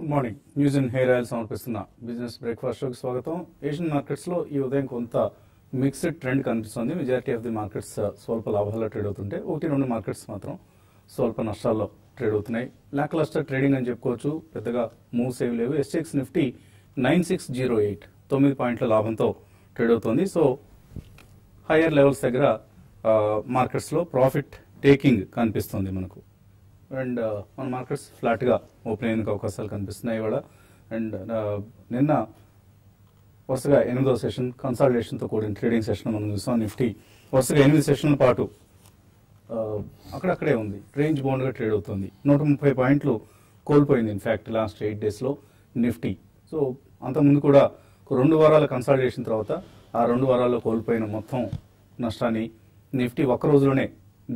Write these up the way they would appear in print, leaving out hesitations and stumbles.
Good morning. News and hair oil సమర్పిస్తున్న business breakfast షోకి స్వాగతం. ఏషియన్ మార్కెట్స్ లో ఈ ఉదయం కొంత మిక్స్డ్ ట్రెండ్ కనిపిస్తుంది. మెజారిటీ ఆఫ్ ది మార్కెట్స్ స్వల్ప లాభాల్లో ట్రేడ్ అవుతుంటే 1-2 మార్కెట్స్ మాత్రం స్వల్ప నష్టాల్లో ట్రేడ్ అవుతున్నాయి. లాక్ లస్టర్ ట్రేడింగ్ అని చెప్పుకోవచ్చు. పెద్దగా మూవ్స్ ఏవి లేవు. SGX నిఫ్టీ 9608 9 పాయింట్ల లాభంతో ట్రేడ్ అవుతుంది. సో హైయర్ లెవెల్స్ దగ్గర మార్కెట్స్ లో ప్రాఫిట్ టేకింగ్ కనిపిస్తుంది మనకు. అండ్ మన మార్కెట్స్ ఫ్లాట్ గా ఓపెన్ అయ్యేందుకు అవకాశాలు కనిపిస్తున్నాయి ఇవాళ. అండ్ నిన్న వరుసగా 8వ సెషన్ కన్సాలిడేషన్ తో కూడిన ట్రేడింగ్ సెషన్ మనం చూసాం. నిఫ్టీ వరుసగా 8 సెషన్ల పాటు అక్కడక్కడే ఉంది, రేంజ్ బౌండ్ గా ట్రేడ్ అవుతుంది. 130 పాయింట్లు కోల్పోయింది ఇన్ఫాక్ట్ లాస్ట్ 8 days లో నిఫ్టీ. సో అంతకుముందు కూడా 2 వారాల కన్సాలిడేషన్ తర్వాత ఆ 2 వారాల్లో కోల్పోయిన మొత్తం నష్టాన్ని నిఫ్టీ ఒక్క రోజులోనే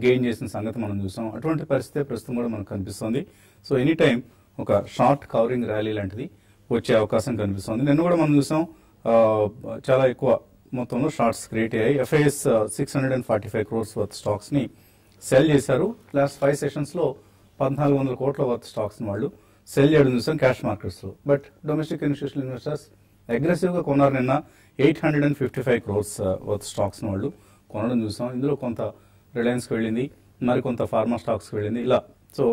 గెయిన్ చేసిన సంగతి మనం చూసాం. అటువంటి పరిస్థితి ప్రస్తుతం కూడా మనకు కనిపిస్తుంది. సో ఎనీ టైం ఒక షార్ట్ కవరింగ్ ర్యాలీ లాంటిది వచ్చే అవకాశం కనిపిస్తుంది. నిన్న కూడా మనం చూసాం చాలా ఎక్కువ మొత్తంలో షార్ట్స్ క్రియేట్ అయ్యాయి. FIS 645 crores వర్త్ స్టాక్స్ ని సెల్ చేశారు. లాస్ట్ 5 సెషన్స్ లో 1400 కోట్ల వర్త్ స్టాక్స్ ని వాళ్ళు సెల్ చేయడం చూసాం క్యాష్ మార్కెట్స్ లో. But domestic institutional investors aggressive గా కొన్నారు. నిన్న 855 crores వర్త్ స్టాక్స్ ని వాళ్ళు కొనడం చూసాం. ఇందులో కొంత రిలయన్స్ కి వెళ్ళింది, మరికొంత ఫార్మా స్టాక్స్ కి వెళ్ళింది. ఇలా సో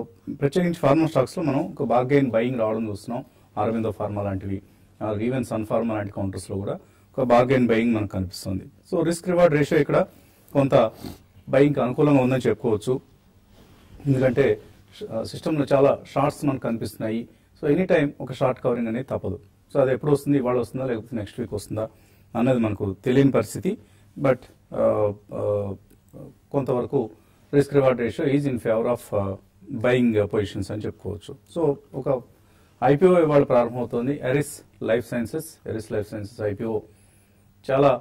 ప్రత్యేకించి ఫార్మా స్టాక్స్ లో మనం ఒక బార్గెయిన్ బయింగ్ రావడం చూస్తున్నాం. అరవిందో ఫార్మా లాంటివి, ఈవెన్ సన్ ఫార్మా లాంటి కౌంటర్స్ లో కూడా ఒక బార్గెయిన్ బయింగ్ మనకు కనిపిస్తుంది. సో రిస్క్ రివార్డ్ రేషియో ఇక్కడ కొంత బయింగ్ కి అనుకూలంగా ఉందని చెప్పుకోవచ్చు. ఎందుకంటే సిస్టమ్ లో చాలా షార్ట్స్ మనకు కనిపిస్తున్నాయి. సో ఎనీ టైం ఒక షార్ట్ కవరింగ్ అనేది తప్పదు. సో అది ఎప్పుడు వస్తుంది, ఇవాళ వస్తుందా లేకపోతే నెక్స్ట్ వీక్ వస్తుందా అన్నది మనకు తెలియని పరిస్థితి. బట్ కొంతవరకు risk reward ratio is in favour of buying positions అని చెప్పుకోవచ్చు. సో ఒక IPO ఇవాళ ప్రారంభమవుతోంది. ఎరిస్ లైఫ్ సైన్సెస్ IPO చాలా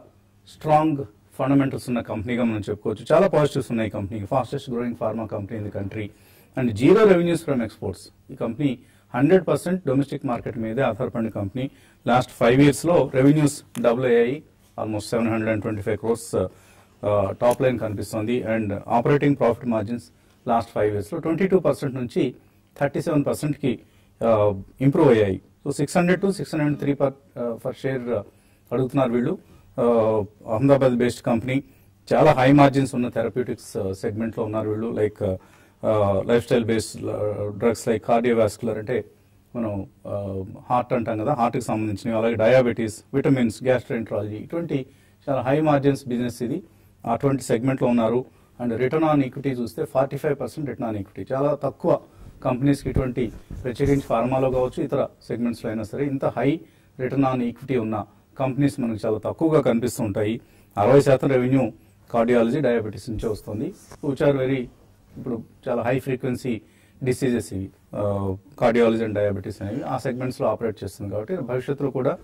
స్ట్రాంగ్ ఫండమెంటల్స్ ఉన్న కంపెనీగా మనం చెప్పుకోవచ్చు. చాలా పాజిటివ్స్ ఉన్నాయి కంపెనీకి. Fastest growing pharma company in the country and zero revenues from exports. ఈ కంపెనీ 100% డొమెస్టిక్ మార్కెట్ మీదే ఆధారపడిన కంపెనీ. లాస్ట్ 5 years లో రెవెన్యూస్ డబుల్ అయ్యాయి. ఆల్మోస్ట్ 725 crores టాప్ లైన్ కనిపిస్తుంది. And operating profit margins last 5 years లో 22% నుంచి 37% కి ఇంప్రూవ్ అయ్యాయి. సో 600 to 603 per share అడుగుతున్నారు వీళ్ళు. అహ్మదాబాద్ బేస్డ్ కంపెనీ, చాలా హై మార్జిన్స్ ఉన్న థెరప్యూటిక్స్ సెగ్మెంట్ లో ఉన్నారు వీళ్ళు. Like life style based drugs like cardiovascular, అంటే మనం హార్ట్ అంటాం కదా, హార్ట్ కి సంబంధించినవి, అలాగే డయాబెటీస్, విటమిన్స్, గ్యాస్ట్రోఎంట్రాలజీ, ఇటువంటి చాలా హై మార్జిన్స్ బిజినెస్ ఇది. అటువంటి సెగ్మెంట్ లో ఉన్నారు. అండ్ రిటర్న్ ఆన్ ఈక్విటీ చూస్తే 45% రిటర్న్ ఆన్ ఈక్విటీ. చాలా తక్కువ కంపెనీస్ కి ఇటువంటి, ప్రత్యేకించి ఫార్మాలో కావచ్చు ఇతర సెగ్మెంట్స్ లో అయినా సరే, ఇంత హై రిటర్న్ ఆన్ ఈక్విటీ ఉన్న కంపెనీస్ మనకు చాలా తక్కువగా కనిపిస్తూ ఉంటాయి. 60% రెవెన్యూ కార్డియాలజీ, డయాబెటీస్ నుంచే వస్తుంది. విచ్ ఆర్ వెరీ, ఇప్పుడు చాలా హై ఫ్రీక్వెన్సీ డిసీజెస్ ఇవి, కార్డియాలజీ అండ్ డయాబెటీస్ అనేవి ఆ సెగ్మెంట్స్ లో ఆపరేట్ చేస్తుంది. కాబట్టి భవిష్యత్తులో కూడా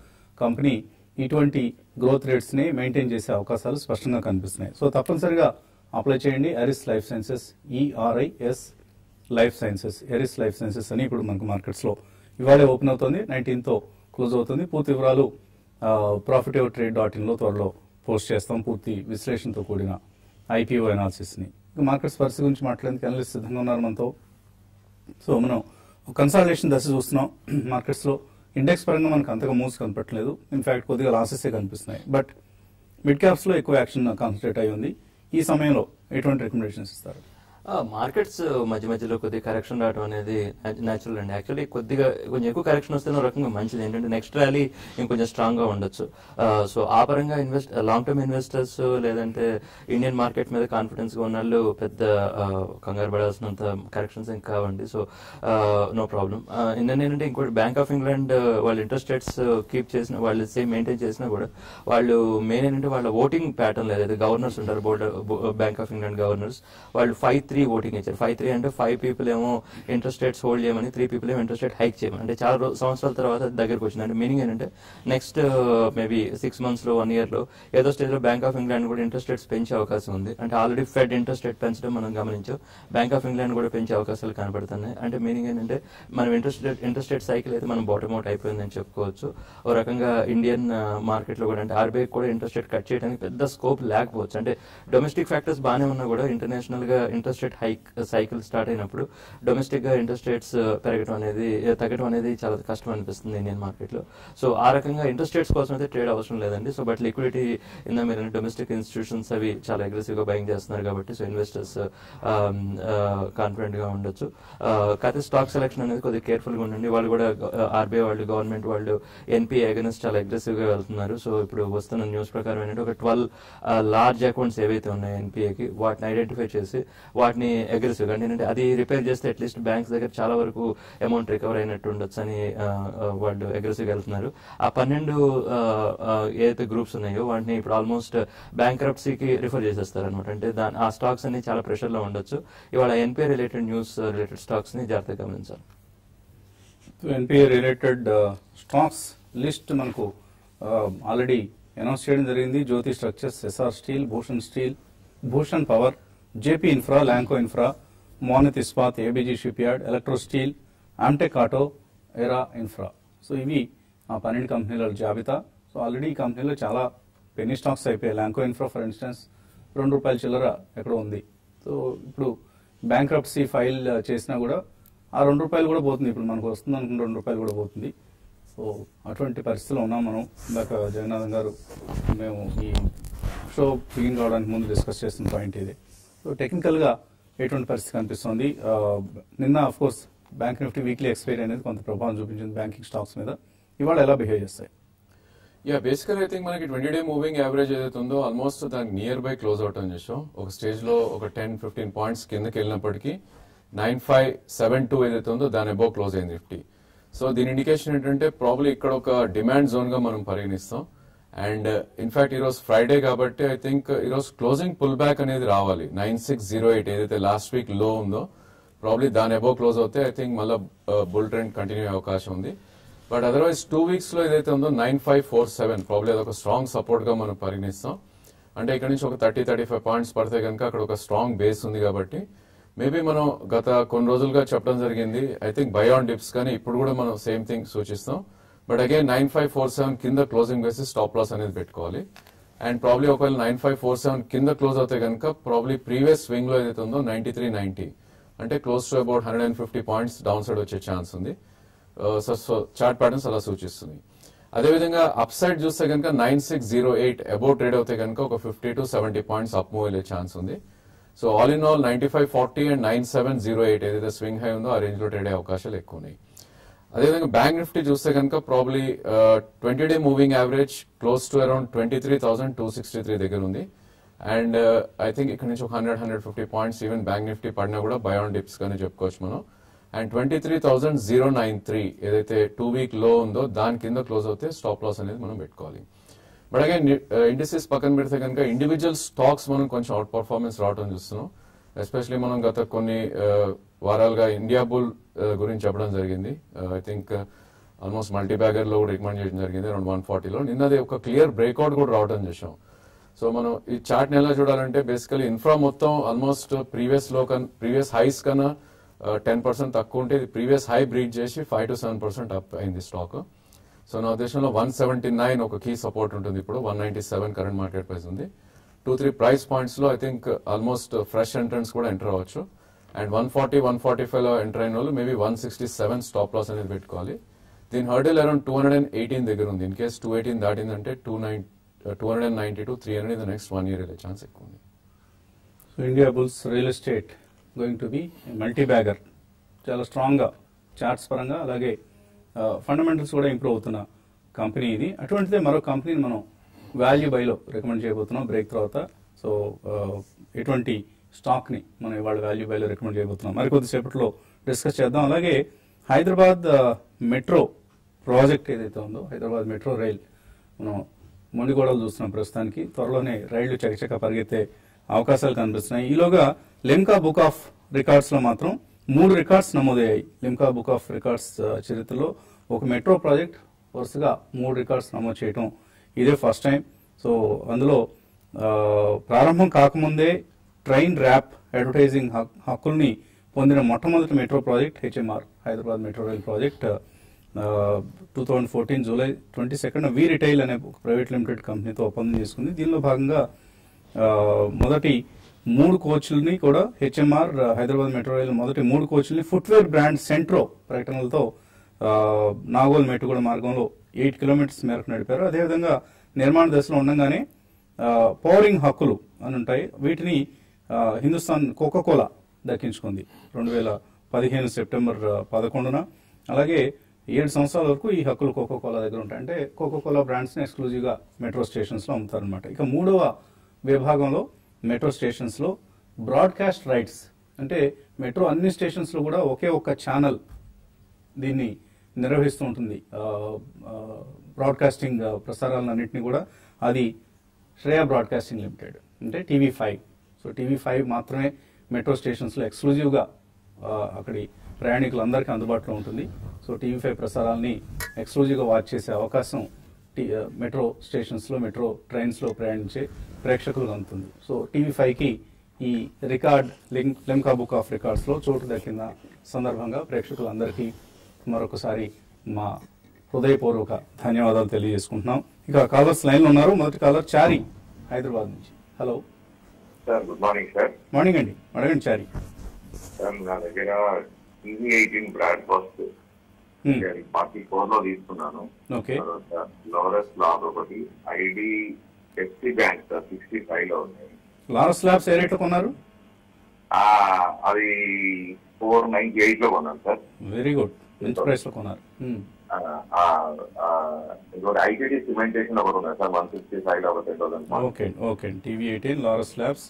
కంపెనీ ఇటువంటి గ్రోత్ రేట్స్ ని మెయింటైన్ చేసే అవకాశాలు స్పష్టంగా కనిపిస్తున్నాయి. సో తప్పనిసరిగా అప్లై చేయండి. Eris life sciences, ERIS life sciences, Eris life sciences అని ఇప్పుడు మనకు మార్కెట్స్ లో ఇవాళే ఓపెన్ అవుతుంది. 19th తో క్లోజ్ అవుతుంది. పూర్తి వివరాలు profitable.in లో త్వరలో పోస్ట్ చేస్తాం, పూర్తి విశ్లేషణతో కూడిన IPO అనాలిసిస్ ని. మార్కెట్స్ పరిస్థితి గురించి మాట్లాడేందుకు అనలిస్ట్ సిద్ధంగా ఉన్నారు మనతో. సో మనం కన్సాలిడేషన్ దశ చూస్తున్నాం మార్కెట్స్ లో. ఇండెక్స్ పరంగా మనకు అంతగా మూవ్స్ కనపట్లేదు. ఇన్ఫాక్ట్ కొద్దిగా లాసెస్ కనిపిస్తున్నాయి. బట్ మిడ్ క్యాప్స్ లో ఎక్కువ యాక్షన్ కాన్సన్ట్రేట్ అయి ఉంది. ఈ సమయంలో ఎటువంటి రికమెండేషన్స్ ఇస్తారు? మార్కెట్స్ మధ్య మధ్యలో కొద్దిగా కరెక్షన్ రావడం అనేది న్యాచురల్ అండి. యాక్చువల్లీ కొద్దిగా కొంచెం ఎక్కువ కరెక్షన్ వస్తే రకంగా మంచిది. ఏంటంటే నెక్స్ట్ ర్యాలీ ఇంకొంచెం స్ట్రాంగ్ గా ఉండొచ్చు. సో ఆ పరంగా లాంగ్ టర్మ్ ఇన్వెస్టర్స్ లేదంటే ఇండియన్ మార్కెట్ మీద కాన్ఫిడెన్స్ గా ఉన్న వాళ్ళు పెద్ద కంగారు పడాల్సినంత కరెక్షన్స్ ఏం కావండి. So no problem. ఏంటంటే ఇంకోటి, బ్యాంక్ ఆఫ్ ఇంగ్లాండ్ వాళ్ళు ఇంట్రెస్ట్ రేట్స్ కీప్ చేసిన, వాళ్ళు సేమ్ మెయింటైన్ చేసినా కూడా వాళ్ళు మెయిన్ ఏంటంటే వాళ్ళ ఓటింగ్ ప్యాటర్న్ లేదు. గవర్నర్స్ ఉంటారు, బ్యాంక్ ఆఫ్ ఇంగ్లాండ్ గవర్నర్స్, వాళ్ళు 5-3 ఓటింగ్ ఇచ్చారు. 5-3 అంటే 5 people ఏమో ఇంట్రెస్ట్ రేట్స్ హోల్డ్ చేయమని, 3 people ఏమో ఇంట్రెస్ట్ రేట్ హైక్ చేయమని. అంటే చాలా సంవత్సరాల తర్వాత దగ్గరకు వచ్చింది. అంటే మీనింగ్ ఏంటంటే నెక్స్ట్ మేబీ 6 months లో 1 year లో ఏదో స్టేజ్ లో బ్యాంక్ ఆఫ్ ఇంగ్లాండ్ కూడా ఇంట్రెస్ట్ రేట్స్ పెంచే అవకాశం ఉంది. అంటే ఆల్రెడీ ఫెడ్ ఇంట్రెస్ట్ రేట్ పెంచడం మనం గమనించాం. బ్యాంక్ ఆఫ్ ఇంగ్లాండ్ కూడా పెంచే అవకాశాలు కనబడుతున్నాయి. అంటే మీనింగ్ ఏంటంటే మనం ఇంట్రెస్ట్ రేట్ సైకిల్ అయితే మనం బాటమ్ అవుట్ అయిపోయిందని చెప్పుకోవచ్చు. ఓ రకంగా ఇండియన్ మార్కెట్ లో కూడా, అంటే RBI కూడా ఇంట్రెస్ట్ రేట్ కట్ చేయడానికి పెద్ద స్కోప్ లేకపోవచ్చు. అంటే డొమెస్టిక్ ఫ్యాక్టర్స్ బాగానే ఉన్నా కూడా ఇంటర్నేషనల్ గా interest rate hike cycle start అయినప్పుడు డొమెస్టిక్ గా ఇంట్రెస్ట్ రేట్స్ తగ్గడం అనేది చాలా కష్టం అనిపిస్తుంది ఇండియన్ మార్కెట్ లో. సో ఆ రకంగా ఇంట్రెస్ట్ రేట్స్ కోసం అయితే ట్రేడ్ అవసరం లేదండి. సో బట్ లిక్విడిటీ ఇందా మీరు డొమెస్టిక్ ఇన్స్టిట్యూషన్స్ అవి చాలా అగ్రెసివ్ గా బయింగ్ చేస్తున్నారు కాబట్టి సో ఇన్వెస్టర్స్ కాన్ఫిడెంట్ గా ఉండొచ్చు. కాకపోతే స్టాక్ సెలెక్షన్ అనేది కొద్దిగా కేర్ఫుల్ గా ఉండండి. వాళ్ళు కూడా ఆర్బీఐ వాళ్ళు, గవర్నమెంట్ వాళ్ళు ఎన్పీఏ అగైన్స్ చాలా అగ్రెసివ్ గా వెళ్తున్నారు. సో ఇప్పుడు వస్తున్న న్యూస్ ప్రకారం ఏంటంటే ఒక 12 లార్జ్ అకౌంట్స్ ఏవైతే ఉన్నాయో ఎన్పీఏకి వాటిని ఐడెంటిఫై చేసి వాటిని అగ్రెసివ్ గా అంటే అది రిపేర్ చేస్తే అట్లీస్ట్ బ్యాంక్స్ దగ్గర చాలా వరకు అమౌంట్ రికవర్ అయినట్టు ఉండొచ్చు అని వాళ్ళు అగ్రెసివ్ గా వెళ్తున్నారు. ఆ 12 ఏదైతే గ్రూప్స్ ఉన్నాయో వాటిని ఇప్పుడు ఆల్మోస్ట్ బ్యాంక్రప్సీకి రిఫర్ చేసేస్తారు అనమాట. అంటే ఆ స్టాక్స్ అన్ని చాలా ప్రెషర్ లో ఉండొచ్చు. ఇవాళ NPA related news related stocks ని జాగ్రత్తగా గమనించాలి. ఎన్పీఏ రిలేటెడ్ స్టాక్స్ లిస్ట్ మనకు ఆల్రెడీ అనౌన్స్ చేయడం జరిగింది. Jyoti Structures, SR Steel, Bhushan Power, JP Infra, Lanco Infra, Monnet Ispat, ABG Shipyard, Electrosteel, Amtek Auto, Era Infra. So ఇవి ఆ 12 కంపెనీల జాబితా. సో ఆల్రెడీ ఈ కంపెనీలో చాలా పెన్నీ స్టాక్స్ అయిపోయాయి. ల్యాంకో ఇన్ఫ్రా ఫర్ ఇన్స్టెన్స్ ₹2 చిల్లర ఎక్కడో ఉంది. సో ఇప్పుడు బ్యాంక్రప్సీ ఫైల్ చేసినా కూడా ఆ ₹2 కూడా పోతుంది. ఇప్పుడు మనకు వస్తుంది అనుకుంటే ₹2 కూడా పోతుంది. సో అటువంటి పరిస్థితిలో ఉన్నాం మనం. ఇందాక జగన్నాథన్ గారు మేము ఈ షో బిగిన్ కావడానికి ముందు డిస్కస్ చేస్తున్న పాయింట్ ఇది. సో టెక్నికల్గా ఎటువంటి పరిస్థితి కనిపిస్తుంది? నిన్న of course bank Nifty weekly expiry అనేది కొంత ప్రభావం చూపించింది బ్యాంకింగ్ స్టాక్స్ మీద. ఇవాళ ఎలా బిహేవ్ చేస్తాయి? బేసికల్ ఐ థింక్ మనకి 20-day మూవింగ్ యావరేజ్ ఏదైతే ఉందో ఆల్మోస్ట్ దానికి నియర్ బై క్లోజ్ అవుట్ అని చూసాం. ఒక స్టేజ్ లో ఒక 10-15 పాయింట్స్ కిందకి వెళ్ళినప్పటికీ 9572 ఏదైతే ఉందో దాని అబౌవ్ క్లోజ్ అయింది నిఫ్టీ. సో దీని ఇండికేషన్ ఏంటంటే ప్రాబ్లీ ఇక్కడ ఒక డిమాండ్ జోన్ గా మనం పరిగణిస్తాం. అండ్ ఇన్ఫాక్ట్ ఈ రోజు ఫ్రైడే కాబట్టి ఐ థింక్ ఈ రోజు క్లోజింగ్ పుల్ బ్యాక్ అనేది రావాలి. 9608 ఏదైతే లాస్ట్ వీక్ లో ఉందో ప్రాబ్లీ దాని అబౌవ్ క్లోజ్ అవుతే ఐ థింక్ మళ్ళీ బుల్ ట్రెండ్ కంటిన్యూ అయ్యే అవకాశం ఉంది. బట్ అదర్వైజ్ 2 weeks లో ఏదైతే ఉందో 9547 ప్రాబ్లీ అదొక స్ట్రాంగ్ సపోర్ట్ గా మనం పరిగణిస్తాం. అంటే ఇక్కడ నుంచి ఒక 30-35 పాయింట్స్ పడితే కనుక అక్కడ ఒక స్ట్రాంగ్ బేస్ ఉంది కాబట్టి మేబీ మనం గత కొన్ని రోజులుగా చెప్పడం జరిగింది I think by on dips, కానీ ఇప్పుడు కూడా మనం సేమ్ థింగ్ సూచిస్తాం. బట్ అగైన్ 9547 కింద క్లోజింగ్ బేసిస్ స్టాప్ లాస్ అనేది పెట్టుకోవాలి. అండ్ ప్రాబ్లీ ఒకవేళ 9547 కింద క్లోజ్ అవుతే కనుక ప్రాబ్లీ ప్రీవియస్ స్వింగ్ లో ఏదైతే ఉందో 9390 అంటే close to about 150 points down side వచ్చే ఛాన్స్ ఉంది. చార్ట్ ప్యాటర్న్స్ అలా సూచిస్తుంది. అదేవిధంగా అప్ సైడ్ చూస్తే కనుక 9608 అబౌట్ ట్రేడ్ అవుతే కనుక ఒక 50-70 పాయింట్స్ అప్ మూవ్ అయ్యే ఛాన్స్ ఉంది. So all in all 9540 and 9708 ఏదైతే స్వింగ్ హై ఉందో ఆ రేంజ్ లో ట్రేడ్ అయ్యే అవకాశాలు ఎక్కువ ఉన్నాయి. అదేవిధంగా బ్యాంక్ నిఫ్టీ చూస్తే కనుక probably 20-day moving average close to around 23,263 దగ్గర ఉంది. అండ్ ఐ థింక్ ఇక్కడ నుంచి ఒక 100-150 పాయింట్స్ ఈవెన్ బ్యాంక్ నిఫ్టీ పడినా కూడా బై ఆన్ డిప్స్ గానే చెప్పుకోవచ్చు మనం. అండ్ 23,093 ఏదైతే 2 week లో ఉందో దాని కింద క్లోజ్ అవుతే స్టాప్ లాస్ అనేది మనం పెట్టుకోవాలి. బట్ అగైన్ ఇండిసెస్ పక్కన పెడితే కనుక ఇండివిజువల్ స్టాక్స్ మనం కొంచెం అవుట్ పర్ఫార్మెన్స్ రావడం చూస్తున్నాం. ఎస్పెషలీ మనం గత కొన్ని వారాలుగా ఇండియా బుల్ గురించి చెప్పడం జరిగింది. I think almost multi bagger లో కూడా రికమెండ్ చేయడం జరిగింది అరౌండ్ 140లో. నిన్నది ఒక క్లియర్ బ్రేక్అవుట్ కూడా రావడం చేసాం. సో మనం ఈ చార్ట్ ని ఎలా చూడాలంటే బేసికలీ ఇన్ఫ్రా మొత్తం ఆల్మోస్ట్ ప్రీవియస్ హైస్ కన్నా 10% తక్కువ ఉంటే ఇది ప్రీవియస్ హై బ్రీచ్ చేసి 5-7% అప్ అయింది స్టాక్. సో నా ఉద్దేశంలో 179 ఒక కీ సపోర్ట్ ఉంటుంది. ఇప్పుడు 197 కరెంట్ మార్కెట్ ప్రైస్ ఉంది. 2-3 ప్రైస్ పాయింట్స్ లో I think almost fresh entrance కూడా ఎంటర్ అవ్వచ్చు. అండ్ 140-145 లో ఎంటర్ అయిన వాళ్ళు మేబీ 167 స్టాప్ లాస్ అనేది పెట్టుకోవాలి. దీని హర్డిల్ అరౌండ్ 218 దగ్గర ఉంది. In case 218 దాటిందంటే 290-300 in the next 1 year వెళ్ళే ఛాన్స్ ఎక్కువ ఉంది. So India bulls real estate going to be multi bagger, చాలా స్ట్రాంగ్ గా చార్ట్స్ పరంగా అలాగే ఫండమెంటల్స్ కూడా ఇంప్రూవ్ అవుతున్న కంపెనీ ఇది. అటువంటిదే మరో కంపెనీని మనం వాల్యూ బైలో రికమెండ్ చేయబోతున్నాం బ్రేక్ తర్వాత. సో ఎటువంటి స్టాక్ ని మనం ఇవాళ వాల్యూ బైలో రికమెండ్ చేయబోతున్నాం మరి కొద్దిసేపట్లో డిస్కస్ చేద్దాం. అలాగే హైదరాబాద్ మెట్రో ప్రాజెక్ట్ ఏదైతే ఉందో, హైదరాబాద్ మెట్రో రైల్ మనం మొండిగోడలు చూస్తున్నాం ప్రస్తుతానికి. త్వరలోనే రైళ్లు చకచక పరిగెత్తే అవకాశాలు కనిపిస్తున్నాయి. ఈలోగా లిమ్కా బుక్ ఆఫ్ రికార్డ్స్ లో మాత్రం 3 రికార్డ్స్ నమోదయ్యాయి. లిమ్కా బుక్ ఆఫ్ రికార్డ్స్ చరిత్రలో ఒక మెట్రో ప్రాజెక్ట్ వరుసగా 3 రికార్డ్స్ నమోదు చేయడం ఇదే ఫస్ట్ టైం. సో అందులో ప్రారంభం కాకముందే ట్రైన్ ర్యాప్ అడ్వర్టైజింగ్ హక్కుల్ని పొందిన మొట్టమొదటి metro project HMR Hyderabad metro rail project 2014 July 22 వి రిటైల్ అనే ఒక ప్రైవేట్ లిమిటెడ్ కంపెనీతో ఒప్పందం చేసుకుంది. దీనిలో భాగంగా మొదటి 3 కోచ్లని కూడా హెచ్ఎంఆర్ హైదరాబాద్ మెట్రో రైలు మొదటి 3 కోచ్లని ఫుట్వేర్ బ్రాండ్ సెంట్రో ప్రకటనలతో నాగోల్ మెట్టుగూడ మార్గంలో 8 కిలోమీటర్స్ మేరకు నడిపారు. అదేవిధంగా నిర్మాణ దశలో ఉండగానే పవరింగ్ హక్కులు అని ఉంటాయి, వీటిని హిందుస్థాన్ కోకోకోలా దక్కించుకుంది 2015 సెప్టెంబర్ 11న. అలాగే 7 సంవత్సరాల వరకు ఈ హక్కులు కోకోకోలా దగ్గర ఉంటాయి. అంటే కోకోకోలా బ్రాండ్స్ ని ఎక్స్క్లూజివ్ గా మెట్రో స్టేషన్స్ లో అమ్ముతారనమాట. ఇక 3వ విభాగంలో మెట్రో స్టేషన్స్ లో బ్రాడ్కాస్ట్ రైట్స్, అంటే మెట్రో అన్ని స్టేషన్స్ లో కూడా ఒకే ఒక్క ఛానల్ దీన్ని నిర్వహిస్తూ ఉంటుంది. బ్రాడ్కాస్టింగ్ ప్రసారాలన్నింటినీ కూడా అది శ్రేయా బ్రాడ్కాస్టింగ్ లిమిటెడ్, అంటే టీవీ5. సో టీవీ5 మాత్రమే మెట్రో స్టేషన్స్ లో ఎక్స్క్లూజివ్ గా అక్కడి ప్రయాణికులందరికీ అందుబాటులో ఉంటుంది. సో టీవీ5 ప్రసారాలని ఎక్స్క్లూజివ్ గా వాచ్ చేసే అవకాశం మెట్రో స్టేషన్స్ లో మెట్రో ట్రైన్స్ లో ప్రయాణించే ప్రేక్షకులకు అందుతుంది. సో టీవీ5కి ఈ record Limca book of records లో చోటు దక్కిన సందర్భంగా ప్రేక్షకులందరికీ మరొకసారి మా హృదయపూర్వక ధన్యవాదాలు తెలియజేసుకుంటున్నాం. ఇక కాలర్స్ లైన్ లో ఉన్నారు. మొదటి కాలర్ చారి హైదరాబాద్ నుంచి. Hello sir, good morning sir. Morning అండి, అడగండి చారి. సార్, నా దగ్గర TV18 బ్రాడ్కాస్ట్ 44 లో తీసుకున్నాను. ఓకే. లోరస్ ల్యాబ్ ఒకటి, ఐడి ఎఫ్సి బ్యాంక్ 65 లో ఉన్నాయి. లారస్ ల్యాబ్స్ ఏ రేట్లో కొన్నారు? అది 498 లో కొన్నాను సార్. వెరీ గుడ్, మంచి ప్రైస్ లో కొన్నారు. ఐటీడీ సిమెంటేషన్ ఒకటి ఉన్నాయి సార్, 165 లో ఒక 10,000. Okay okay. TV18, Laurus labs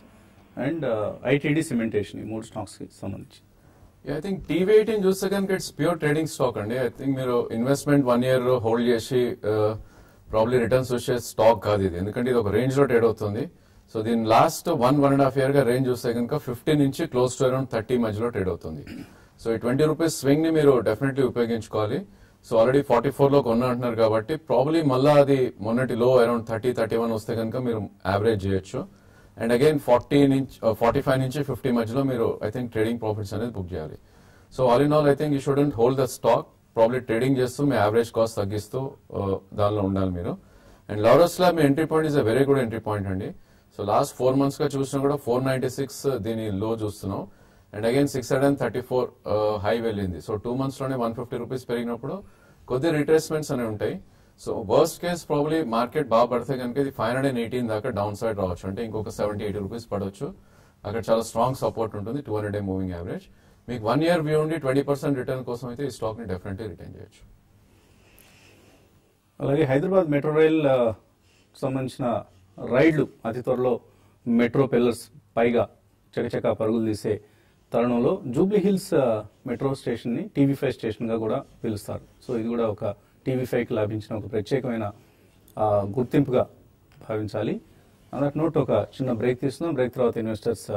and ITD cementation, ఈ 3 స్టాక్స్ కి సంబంధించి. ఐ థింక్ TV18 చూస్తే కనుక ఇట్స్ ప్యూర్ ట్రేడింగ్ స్టాక్ అండి. ఐ థింక్ మీరు ఇన్వెస్ట్మెంట్ 1 year హోల్డ్ చేసి ప్రాబ్లీ రిటర్న్స్ వచ్చే స్టాక్ కాదు ఇది, ఎందుకంటే ఇది ఒక రేంజ్ లో ట్రేడ్ అవుతుంది. సో దీని లాస్ట్ 1.5 year గా రేంజ్ చూస్తే కనుక 50 నుంచి క్లోజ్ టు అరౌండ్ 30 మధ్యలో ట్రేడ్ అవుతుంది. సో ఈ 20 రూపీస్ స్వింగ్ ని మీరు డెఫినెట్లీ ఉపయోగించుకోవాలి. సో ఆల్రెడీ 44 లో కొన్నా అంటున్నారు కాబట్టి ప్రాబ్లీ మళ్ళీ అది మొన్నటి లో అరౌండ్ 30-31 వస్తే కనుక మీరు యావరేజ్ చేయొచ్చు. అండ్ అగైన్ 45 నుంచి 50 మధ్యలో మీరు ఐ థింక్ ట్రేడింగ్ ప్రాఫిట్స్ అనేది బుక్ చేయాలి. So all in all I think you shouldn't hold the stock, probably trading చేస్తూ మీ యావరేజ్ కాస్ట్ తగ్గిస్తూ దానిలో ఉండాలి మీరు. And Laurus lab me entry point is a very good entry point అండి. So last 4 months గా చూసినా కూడా 496 దీని లో చూస్తున్నాం. అండ్ అగైన్ 634 హై వెళ్ళింది. సో 2 months లోనే 150 రూపీస్ పెరిగినప్పుడు కొద్ది రిట్రేస్మెంట్స్ అనేవి ఉంటాయి. So worst case probably market బాగా పడితే కనుక ఇది 518 దాకా డౌన్ సైడ్ రావచ్చు, అంటే ఇంకొక 70-80 రూపీస్ పడవచ్చు. అక్కడ చాలా స్ట్రాంగ్ సపోర్ట్ ఉంటుంది 200-day మూవింగ్ యావరేజ్. మీకు 1 year వ్యూ ఉండి 20% రిటర్న్ కోసం అయితే ఈ స్టాక్ ని డెఫినెట్లీ రిటర్న్ చేయొచ్చు. అలాగే హైదరాబాద్ మెట్రో రైల్ సంబంధించిన రైళ్లు అతి త్వరలో మెట్రో పిల్లర్స్ పైగా చకచకా పరుగులు తీసే తరుణంలో జూబ్లీ హిల్స్ మెట్రో స్టేషన్ ని TV5 స్టేషన్ గా కూడా పిలుస్తారు. సో ఇది కూడా ఒక TV5కి లభించిన ఒక ప్రత్యేకమైన గుర్తింపుగా భావించాలి. అన్నట్టు నోట్ ఒక చిన్న బ్రేక్ తీసుకున్నాం. బ్రేక్ తర్వాత ఇన్వెస్టర్స్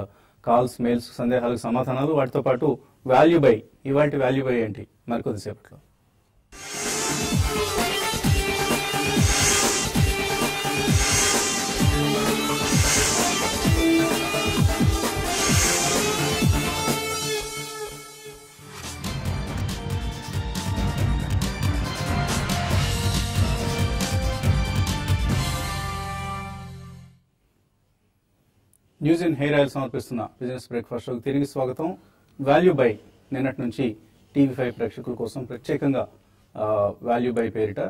కాల్స్, మెయిల్స్, సందేహాలకు సమాధానాలు, వాటితో పాటు వాల్యూ బై, ఇవాల్టి వాల్యూ బై ఏంటి మరికొద్దిసేపట్లో. న్యూస్ ఇన్ హెయిర్ ఆయిల్ సమర్పిస్తున్న బిజినెస్ బ్రేక్ఫాస్ట్ షోకి తిరిగి స్వాగతం. వాల్యూ బై నిన్నటి నుంచి TV5 ప్రేక్షకుల కోసం ప్రత్యేకంగా వాల్యూ బై పేరిట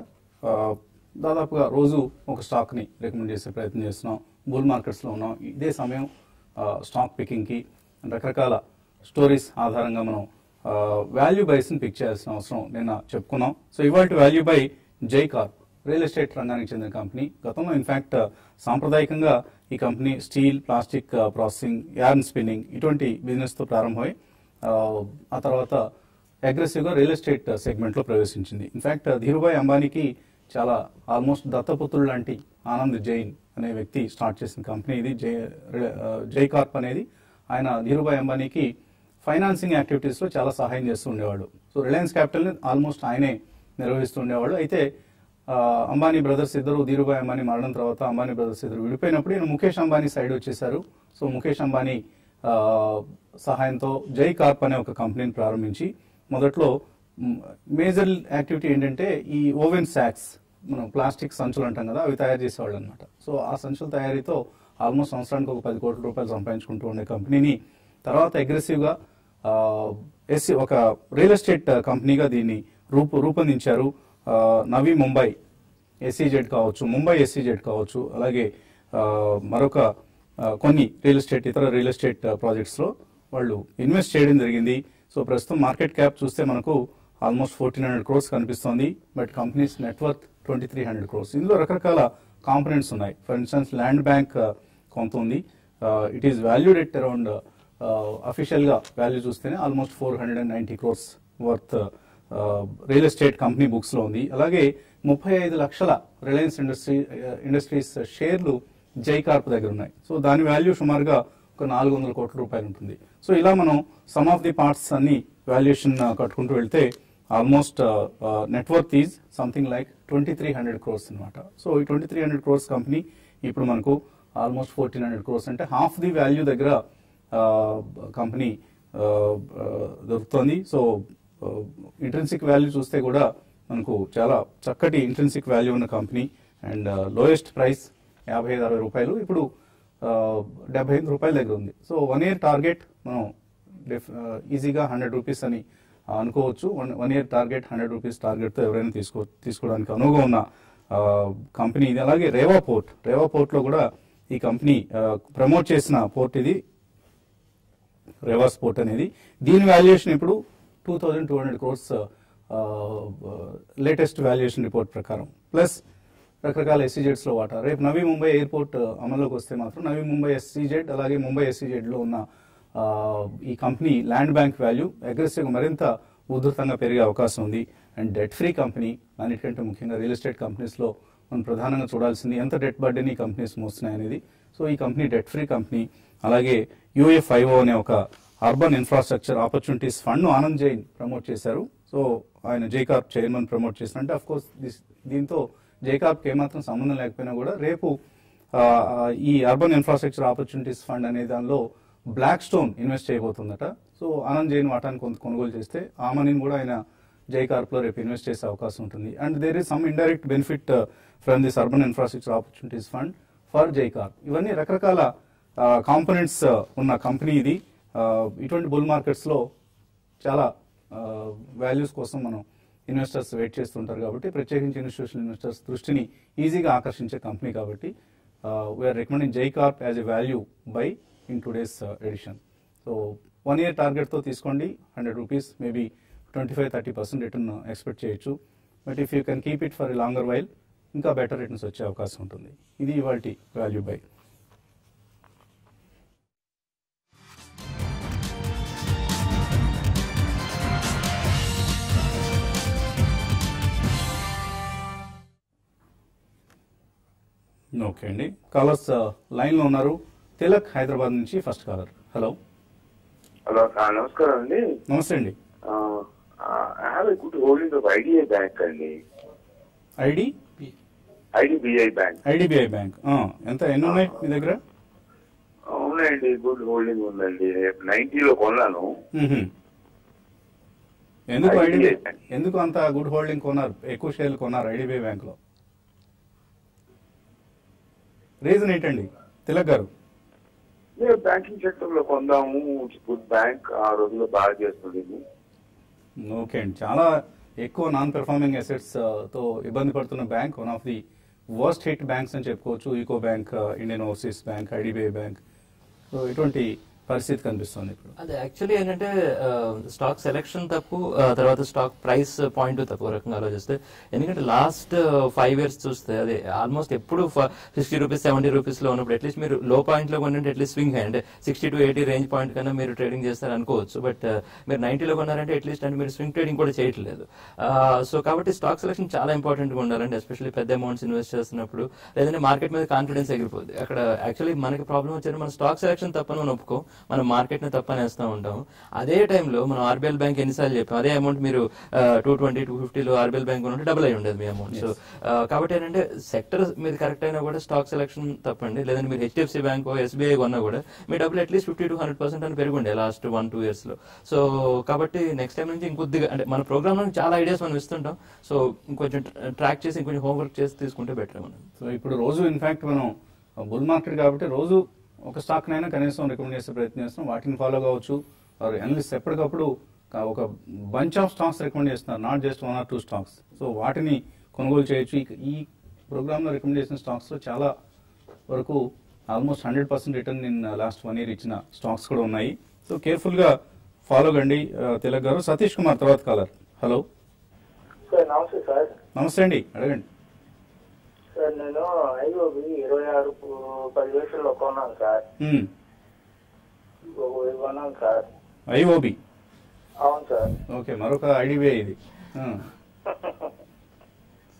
దాదాపుగా రోజు ఒక స్టాక్ ని రికమెండ్ చేసే ప్రయత్నం చేస్తున్నాం. బుల్ మార్కెట్స్ లో ఉన్నాం. ఇదే సమయం స్టాక్ పికింగ్ కి రకరకాల స్టోరీస్ ఆధారంగా మనం వాల్యూ బైస్ ని పిక్ చేయాల్సిన అవసరం నిన్న చెప్పుకున్నాం. సో ఇవాళ value buy Jai Corp, real estate రంగానికి చెందిన కంపెనీ. గతంలో ఇన్ఫాక్ట్ సాంప్రదాయకంగా ఈ company steel, plastic processing, yarn spinning ఇటువంటి బిజినెస్ తో ప్రారంభమై ఆ తర్వాత అగ్రెసివ్ గా రియల్ ఎస్టేట్ సెగ్మెంట్ లో ప్రవేశించింది. ఇన్ఫాక్ట్ ధీరుభాయ్ అంబానీకి చాలా ఆల్మోస్ట్ దత్తపుత్రుడు లాంటి ఆనంద్ జైన్ అనే వ్యక్తి స్టార్ట్ చేసిన కంపెనీ ఇది. జై కార్ప్ అనేది ఆయన ధీరుభాయ్ అంబానీకి ఫైనాన్సింగ్ యాక్టివిటీస్ లో చాలా సహాయం చేస్తూ ఉండేవాడు. సో రిలయన్స్ క్యాపిటల్ ని ఆల్మోస్ట్ ఆయనే నిర్వహిస్తూ ఉండేవాడు. అయితే అంబానీ బ్రదర్స్ ఇద్దరు, ధీరుభాయ్ అంబానీ మరణం తర్వాత అంబానీ బ్రదర్స్ ఇద్దరు విడిపోయినప్పుడు ఈయన ముఖేష్ అంబానీ సైడ్ వచ్చేసారు. సో ముఖేష్ అంబానీ సహాయంతో జై కార్ప్ అనే ఒక కంపెనీని ప్రారంభించి మొదట్లో మేజర్ యాక్టివిటీ ఏంటంటే ఈ ఓవెన్ సాక్స్, మనం ప్లాస్టిక్ సంచులు అంటాం కదా, అవి తయారు చేసేవాళ్ళు అనమాట. సో ఆ సంచుల తయారీతో ఆల్మోస్ట్ సంవత్సరానికి ఒక 10 కోట్ల రూపాయలు సంపాదించుకుంటూ ఉండే కంపెనీని తర్వాత అగ్రెసివ్గా ఒక రియల్ ఎస్టేట్ కంపెనీగా దీన్ని రూపొందించారు. నవీ ముంబై ఎస్సీజెడ్ కావచ్చు, ముంబై ఎస్సీజెడ్ కావచ్చు, అలాగే మరొక కొన్ని ఇతర రియల్ ఎస్టేట్ ప్రాజెక్ట్స్లో వాళ్ళు ఇన్వెస్ట్ చేయడం జరిగింది. సో ప్రస్తుతం మార్కెట్ క్యాప్ చూస్తే మనకు ఆల్మోస్ట్ 1400 crores కనిపిస్తోంది. But companies net worth 2300 crores. ఇందులో రకరకాల కాంపనెంట్స్ ఉన్నాయి. ఫర్ ఇన్స్టెన్స్ ల్యాండ్ బ్యాంక్ కొంత ఉంది. It is valued at around official గా వాల్యూ చూస్తేనే almost 490 crores worth real estate company books లో ఉంది. అలాగే 35 లక్షల రిలయన్స్ ఇండస్ట్రీస్ షేర్లు జైకార్ప్ దగ్గర ఉన్నాయి. సో దాని వాల్యూ సుమారుగా ఒక 400 కోట్ల రూపాయలు ఉంటుంది. సో ఇలా మనం సమ్ ఆఫ్ ది పార్ట్స్ అన్ని వాల్యుయేషన్ కట్టుకుంటూ వెళ్తే almost net worth is something like 2300 crores అనమాట. సో ఈ 2300 crores కంపెనీ ఇప్పుడు మనకు ఆల్మోస్ట్ 1400 crores అంటే హాఫ్ ది వాల్యూ దగ్గర కంపెనీ దొరుకుతుంది. సో ఇంట్రెన్సిక్ వాల్యూ చూస్తే కూడా మనకు చాలా చక్కటి ఇంట్రెన్సిక్ వాల్యూ ఉన్న కంపెనీ అండ్ లోయెస్ట్ ప్రైస్ 55-60 రూపాయలు, ఇప్పుడు 75 రూపాయల దగ్గర ఉంది. సో 1 year టార్గెట్ మనం ఈజీగా 100 రూపీస్ అని అనుకోవచ్చు. 1 year టార్గెట్ 100 రూపీస్ టార్గెట్తో ఎవరైనా తీసుకోవడానికి అనువుగా ఉన్న కంపెనీ ఇది. అలాగే రేవా పోర్ట్లో కూడా ఈ కంపెనీ ప్రమోట్ చేసిన పోర్ట్ ఇది, రేవాస్ పోర్ట్ అనేది. దీని వాల్యుయేషన్ ఇప్పుడు 2200 crores లేటెస్ట్ వాల్యుయేషన్ రిపోర్ట్ ప్రకారం, ప్లస్ రకరకాల ఎస్సీజెడ్స్ లో వాటా. రేపు నవీ ముంబై ఎయిర్పోర్ట్ అమల్లోకి వస్తే మాత్రం నవీ ముంబై ఎస్సీజెడ్ అలాగే ముంబై ఎస్సీజెడ్ లో ఉన్న ఈ కంపెనీ ల్యాండ్ బ్యాంక్ వాల్యూ అగ్రెసివ్గా మరింత ఉధృతంగా పెరిగే అవకాశం ఉంది. అండ్ డెట్ ఫ్రీ కంపెనీ, అన్నిటికంటే ముఖ్యంగా రియల్ ఎస్టేట్ కంపెనీస్ లో మనం ప్రధానంగా చూడాల్సింది ఎంత డెట్ బర్డెన్ ఈ కంపెనీస్ మోస్తున్నాయి అనేది. సో ఈ కంపెనీ డెట్ ఫ్రీ కంపెనీ. అలాగే UFIO అనే ఒక అర్బన్ ఇన్ఫ్రాస్ట్రక్చర్ ఆపర్చునిటీస్ ఫండ్ ను ఆనంద్ జైన్ ప్రమోట్ చేశారు. సో ఆయన జైకార్ప్ చైర్మన్ ప్రమోట్ చేశారంటే అఫ్ కోర్స్ దీంతో జైకార్ప్ ఏమాత్రం సంబంధం లేకపోయినా కూడా రేపు ఈ అర్బన్ ఇన్ఫ్రాస్ట్రక్చర్ ఆపర్చునిటీస్ ఫండ్ అనే దానిలో బ్లాక్ స్టోన్ ఇన్వెస్ట్ చేయబోతుందట. సో ఆనంద్ జైన్ వాటాన్ని కొంత కొనుగోలు చేస్తే ఆ మనీని కూడా ఆయన జైకార్ప్ లో రేపు ఇన్వెస్ట్ చేసే అవకాశం ఉంటుంది. And there is some indirect benefit from this urban infrastructure opportunities fund for Jai Corp. ఇవన్నీ రకరకాల కాంపోనెంట్స్ ఉన్న కంపెనీ ఇది. ఇటువంటి బుల్ మార్కెట్స్ లో చాలా వాల్యూస్ కోసం మనం ఇన్వెస్టర్స్ వెయిట్ చేస్తుంటారు కాబట్టి, ప్రత్యేకించి ఇన్స్టిట్యూషనల్ ఇన్వెస్టర్స్ దృష్టిని ఈజీగా ఆకర్షించే కంపెనీ కాబట్టి we are recommending Jaicorp as a value buy in today's edition. So 1 year target తో తీసుకోండి, 100 రూపీస్, మేబీ 25-30% రిటర్న్ ఎక్స్పెక్ట్ చేయొచ్చు. But if you can keep it for a longer while ఇంకా బెటర్ రిటర్న్స్ వచ్చే అవకాశం ఉంటుంది. ఇది ఇవాల్టి వాల్యూ బై. ఓకే అండి, కాలర్స్ లైన్ లో ఉన్నారు. తిలక్ హైదరాబాద్ నుంచి ఫస్ట్ కాలర్. హలో. హలో, నమస్కారం అండి. నమస్తే అండి. I have a good holding of IDI bank అండి. IDBI bank. ఎంత ఎన్ని ఉన్నాయి మీ దగ్గర? ఉన్నాయండి, గుడ్ హోల్డింగ్ ఉందండి. 90లో కొన్నాను. ఎందుకు అంత గుడ్ హోల్డింగ్ కొన్నారు, ఎక్కువ షేర్లు కొన్నారు ఐడిబిఐ బ్యాంక్ లో? రీజన్ ఏంటండి తిలక్ గారు? బ్యాంకింగ్ సెక్టర్ లో కొందాము, గుడ్ బ్యాంక్, ఆ రోజుల్లో బాగా చేస్తుంది. ఓకే అండి, చాలా ఎక్కువ నాన్ పెర్ఫార్మింగ్ అసెట్స్ తో ఇబ్బంది పడుతున్న bank, one of the worst hit banks అని చెప్పుకోవచ్చు. UCO bank, Indian Overseas bank, IDBI bank. So ఇటువంటి పరిస్థితి కనిపిస్తుంది ఇప్పుడు. అదే యాక్చువల్లీ ఏంటంటే స్టాక్ సెలెక్షన్ తప్పు, తర్వాత స్టాక్ ప్రైస్ పాయింట్ తప్పు రకంగా ఆలోచిస్తే. ఎందుకంటే లాస్ట్ 5 years చూస్తే అదే ఆల్మోస్ట్ ఎప్పుడు 60 రూపీస్ 70 రూపీస్ లో ఉన్నప్పుడు అట్లీస్ట్ మీరు లో పాయింట్ లో కొనంటే అట్లీస్ట్ స్వింగ్ హై అంటే 60 to 80 రేంజ్ పాయింట్ కన్నా మీరు ట్రేడింగ్ చేస్తారు అనుకోవచ్చు. బట్ మీరు 90లో కొన్నారంటే అట్లీస్ట్ అంటే మీరు స్వింగ్ ట్రేడింగ్ కూడా చేయట్లేదు. సో కాబట్టి స్టాక్ సెలెక్షన్ చాలా ఇంపార్టెంట్ గా ఉండాలండి, ఎస్పెషల్లీ పెద్ద అమౌంట్స్ ఇన్వెస్ట్ చేస్తున్నప్పుడు. లేదంటే మార్కెట్ మీద కాన్ఫిడెన్స్ ఎగిరిపోద్ది. అక్కడ యాక్చువల్లీ మనకి ప్రాబ్లం వచ్చేది మన స్టాక్ సెలెక్షన్ తప్పని మనం ఒప్పుకో, మనం మార్కెట్ ని తప్పనేస్తూ ఉంటాం. అదే టైంలో మనం ఆర్బిఎల్ బ్యాంక్ ఎన్నిసార్లు చెప్పాం, అదే అమౌంట్ మీరు 220-250లో ఆర్బిఎల్ బ్యాంక్ ఉంటే డబుల్ అయి ఉండేది మీ అమౌంట్. సో కాబట్టి ఏంటంటే సెక్టర్ మీరు కరెక్ట్ అయినా కూడా స్టాక్ సెలెక్షన్ తప్పండి. లేదంటే మీరు హెచ్డిఎఫ్సి బ్యాంక్, ఎస్బీఐ కొన్నా కూడా మీ డబ్బులు అట్లీస్ట్ 50-100% అని పెరుగుండే లాస్ట్ 1-2 years లో. సో కాబట్టి నెక్స్ట్ టైం నుంచి ఇంకొద్దిగా అంటే మన ప్రోగ్రామ్ లో చాలా ఐడియాస్ మనం ఇస్తుంటాం. సో ఇంకొంచెం ట్రాక్ చేసి ఇంకొంచెం హోంవర్క్ చేసి తీసుకుంటే బెటర్ మనం. సో ఇప్పుడు రోజు ఇన్ఫాక్ట్ మనం బుల్ మార్కెట్ కాబట్టి రోజు ఒక స్టాక్ నైనా కనీసం రికమెండ్ చేసే ప్రయత్నం చేస్తున్నాం. వాటిని ఫాలో కావచ్చు. అనలిస్ట్ ఎప్పటికప్పుడు ఒక బంచ్ ఆఫ్ స్టాక్స్ రికమెండ్ చేస్తున్నారు, not just 1 or 2 stocks. So వాటిని కొనుగోలు చేయొచ్చు. ఈ ప్రోగ్రామ్ లో రికమెండ్ చేసిన స్టాక్స్ లో చాలా వరకు almost 100% return in last 1 year ఇచ్చిన స్టాక్స్ కూడా ఉన్నాయి. సో కేర్ఫుల్ గా ఫాలో కండి. తిలక్ గారు. సతీష్ కుమార్ తర్వాత కాలర్. Hello sir. నమస్తే సార్. నమస్తే అండి, అడగండి. సార్ నేను ఐఓబి 26-10 కొన్నాను సార్. కొన్నాను సార్. ఐఓబి? అవును సార్. ఓకే, మరొక ఐడిబిఐ ఇది.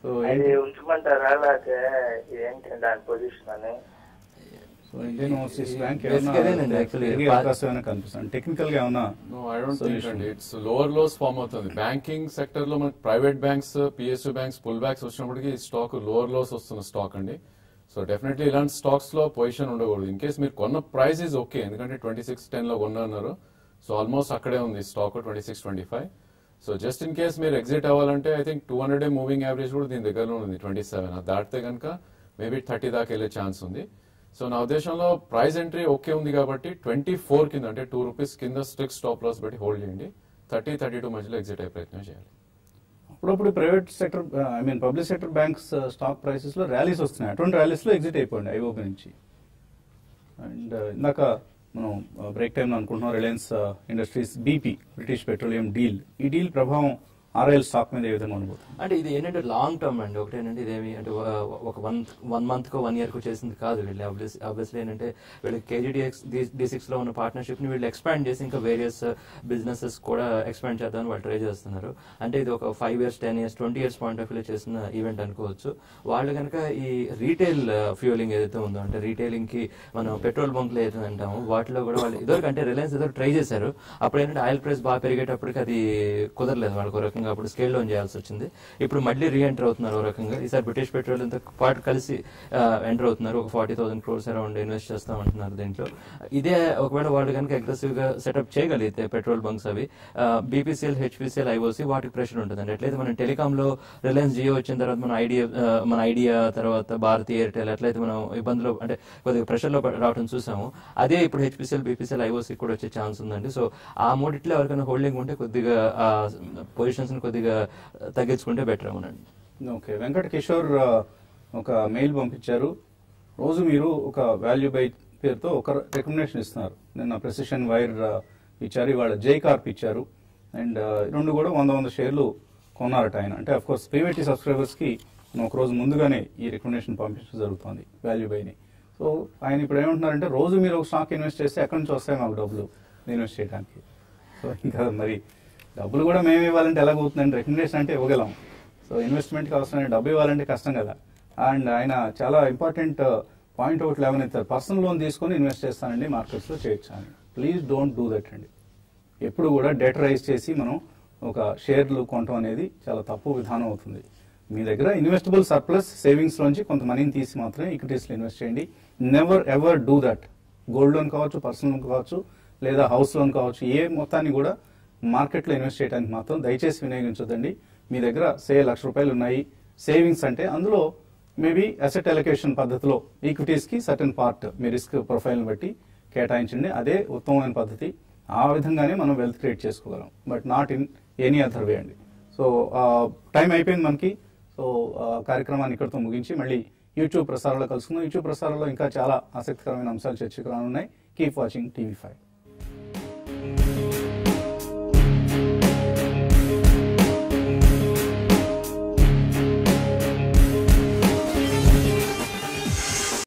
సో అది ఉంచుకుంటారా లేకపోతే ఏంటి దాని పొజిషన్ అని? సో ఇండియన్ ఓవర్సీస్ బ్యాంక్ కనిపిస్తుంది టెక్నికల్ గా ఏమన్నా? No, I don't think అండి. ఇట్స్ లోవర్ లోస్ ఫామ్ అవుతుంది. బ్యాంకింగ్ సెక్టర్ లో మనకి private banks, PSU banks pull backs వచ్చినప్పటికీ స్టాక్ లోవర్ లోస్ వస్తున్న స్టాక్ అండి. సో డెఫినెట్లీ ఇలాంటి స్టాక్స్ లో పొజిషన్ ఉండకూడదు. ఇన్ కేస్ మీరు కొన్న ప్రైస్ ఈజ్ ఓకే, ఎందుకంటే 2610 లో కొన్నారు. సో ఆల్మోస్ట్ అక్కడే ఉంది stock 2625. So just in case మీరు ఎగ్జిట్ అవ్వాలంటే I think 200-day moving average కూడా దీని దగ్గరలో ఉంది 27. అది దాటితే కనుక మేబీ 30 దాకా వెళ్ళే ఛాన్స్ ఉంది. సో నా ఉద్దేశంలో ప్రైస్ ఎంట్రీ ఓకే ఉంది కాబట్టి 24 కింద అంటే ₹2 కింద స్ట్రిక్ట్ స్టాప్ లాస్ పెట్టి హోల్డ్ చేయండి. 30-32 మధ్యలో ఎగ్జిట్ అయ్యే ప్రయత్నం చేయాలి. అప్పుడప్పుడు private sector public sector banks stock prices లో ర్యాలీస్ వస్తున్నాయి. అటువంటి ర్యాలీస్ లో ఎగ్జిట్ అయిపోయింది ఐఓబి నుంచి. అండ్ ఇందాక మనం బ్రేక్ టైం అనుకుంటున్నాం Reliance industries BP British petroleum deal. ఈ డీల్ ప్రభావం ఆర్ఐఎల్ స్టాక్ మీద ఏ విధంగా ఉండబోతుంది? అంటే ఇది ఏంటంటే లాంగ్ టర్మ్ అండి. ఒకటేనంటే ఇదేమి అంటే ఒక 1 month కో 1 year కో చేసింది కాదు. వీళ్ళు ఆబ్వియస్లీ ఏంటంటే వీళ్ళకి కేజీడీఎక్స్ D6 లో ఉన్న పార్ట్నర్షిప్ ని వీళ్ళు ఎక్స్పాండ్ చేసి ఇంకా వేరియస్ బిజినెసెస్ కూడా ఎక్స్పాండ్ చేద్దామని వాళ్ళు ట్రై చేస్తున్నారు. అంటే ఇది ఒక 5 years 10 years 20 years point of view చేసిన ఈవెంట్ అనుకోవచ్చు. వాళ్ళు కనుక ఈ రీటైల్ ఫ్యూలింగ్ ఏదైతే ఉందో అంటే రీటైలింగ్ కి మనం పెట్రోల్ బంక్లు ఏదైతే అంటామో వాటిలో కూడా వాళ్ళు ఇదివరకు రిలయన్స్ ఏదో ట్రై చేశారు. అప్పుడు ఏంటంటే ఆయిల్ ప్రైస్ బాగా పెరిగేటప్పటికి అది కుదరలేదు వాళ్ళకి. రకంగా అప్పుడు స్కేల్ డౌన్ చేయాల్సి వచ్చింది. ఇప్పుడు మళ్ళీ రీఎంటర్ అవుతున్నారు ఒక రకంగా. ఈసారి బ్రిటిష్ పెట్రోలియం తో పాటు కలిసి ఎంటర్ అవుతున్నారు. ఒక 40,000 crores అరౌండ్ ఇన్వెస్ట్ చేస్తామంటున్నారు దీంట్లో. ఇదే ఒకవేళ వాళ్ళు కనుక అగ్రెసివ్ గా సెటప్ చేయగలిగితే పెట్రోల్ బంక్స్ అవి బీపీసీఎల్, హెచ్పీసీఎల్, ఐఓసీ వాటికి ప్రెషర్ ఉంటుంది. ఎట్లయితే మనం టెలికామ్ లో రిలయన్స్ జియో వచ్చిన తర్వాత మన ఐడియా తర్వాత భారతీ ఎయిర్టెల్ ఎట్లయితే మనం ఇబ్బందులు అంటే కొద్దిగా ప్రెషర్ లో రావడం చూసాము, అదే ఇప్పుడు హెచ్పీసీఎల్, బీపీసీఎల్, ఐఓసీ కూడా వచ్చే ఛాన్స్ ఉందండి. సో ఆ మూడిట్లో ఎవరికైనా హోల్డింగ్ ఉంటే కొద్దిగా పొజిషన్స్ కొద్దిగా తగ్గించుకుంటే బెటర్ అవునండి. ఓకే, వెంకట కిషోర్ ఒక మెయిల్ పంపించారు. రోజు మీరు ఒక వాల్యూ బై పేరుతో ఒక రికమెండేషన్ ఇస్తున్నారు. నిన్న ప్రెసిషన్ వైర్ ఇచ్చారు, ఇవాళ జై కార్ప్ ఇచ్చారు. అండ్ 2 కూడా 100 షేర్లు కొన్నారట ఆయన. అంటే అఫ్ కోర్స్ ప్రీవియస్ సబ్స్క్రైబర్స్ కి మనం ఒక రోజు ముందుగానే ఈ రికమెండేషన్ పంపించడం జరుగుతుంది వాల్యూ బైని. సో ఆయన ఇప్పుడు ఏమంటున్నారంటే రోజు మీరు ఒక స్టాక్ ఇన్వెస్ట్ చేస్తే ఎక్కడి నుంచి వస్తాయి మాకు డబ్బులు ఇన్వెస్ట్ చేయడానికి? సో ఇంకా మరి డబ్బులు కూడా మేము ఇవ్వాలంటే ఎలాగవుతుందండి? రికమెండేషన్ అంటే ఇవ్వగలం. సో ఇన్వెస్ట్మెంట్కి అవసరమైన డబ్బు ఇవ్వాలంటే కష్టం కదా. అండ్ ఆయన చాలా ఇంపార్టెంట్ పాయింట్ ఒకటి లేవనెత్తారు. పర్సనల్ లోన్ తీసుకొని ఇన్వెస్ట్ చేస్తానండి మార్కెట్స్లో చేయొచ్చు అని. ప్లీజ్ డోంట్ డూ దట్ అండి. ఎప్పుడు కూడా డెట్ రైజ్ చేసి మనం ఒక షేర్లు కొనడం అనేది చాలా తప్పు విధానం అవుతుంది. మీ దగ్గర ఇన్వెస్టబుల్ సర్ప్లస్ సేవింగ్స్ లోంచి కొంత మనీని తీసి మాత్రమే ఈక్విటీస్లో ఇన్వెస్ట్ చేయండి. Never ever do that. Gold loan కావచ్చు, పర్సనల్ లోన్ కావచ్చు, లేదా హౌస్ లోన్ కావచ్చు, ఏ మొత్తాన్ని కూడా మార్కెట్లో ఇన్వెస్ట్ చేయడానికి మాత్రం దయచేసి వినియోగించొద్దండి. మీ దగ్గర ₹1,00,000 ఉన్నాయి సేవింగ్స్ అంటే అందులో మేబీ అసెట్ అలొకేషన్ పద్ధతిలో ఈక్విటీస్ కి సర్టన్ పార్ట్ మీ రిస్క్ ప్రొఫైల్ బట్టి కేటాయించండి. అదే ఉత్తమమైన పద్ధతి. ఆ విధంగానే మనం వెల్త్ క్రియేట్ చేసుకోగలం, but not in any other way అండి. సో టైం అయిపోయింది మనకి. సో కార్యక్రమాన్ని ఇక్కడితో ముగించి మళ్ళీ యూట్యూబ్ ప్రసారంలో కలుసుకుందాం. యూట్యూబ్ ప్రసారంలో ఇంకా చాలా ఆసక్తికరమైన అంశాలు చర్చకు రానున్నాయి. Keep watching TV5.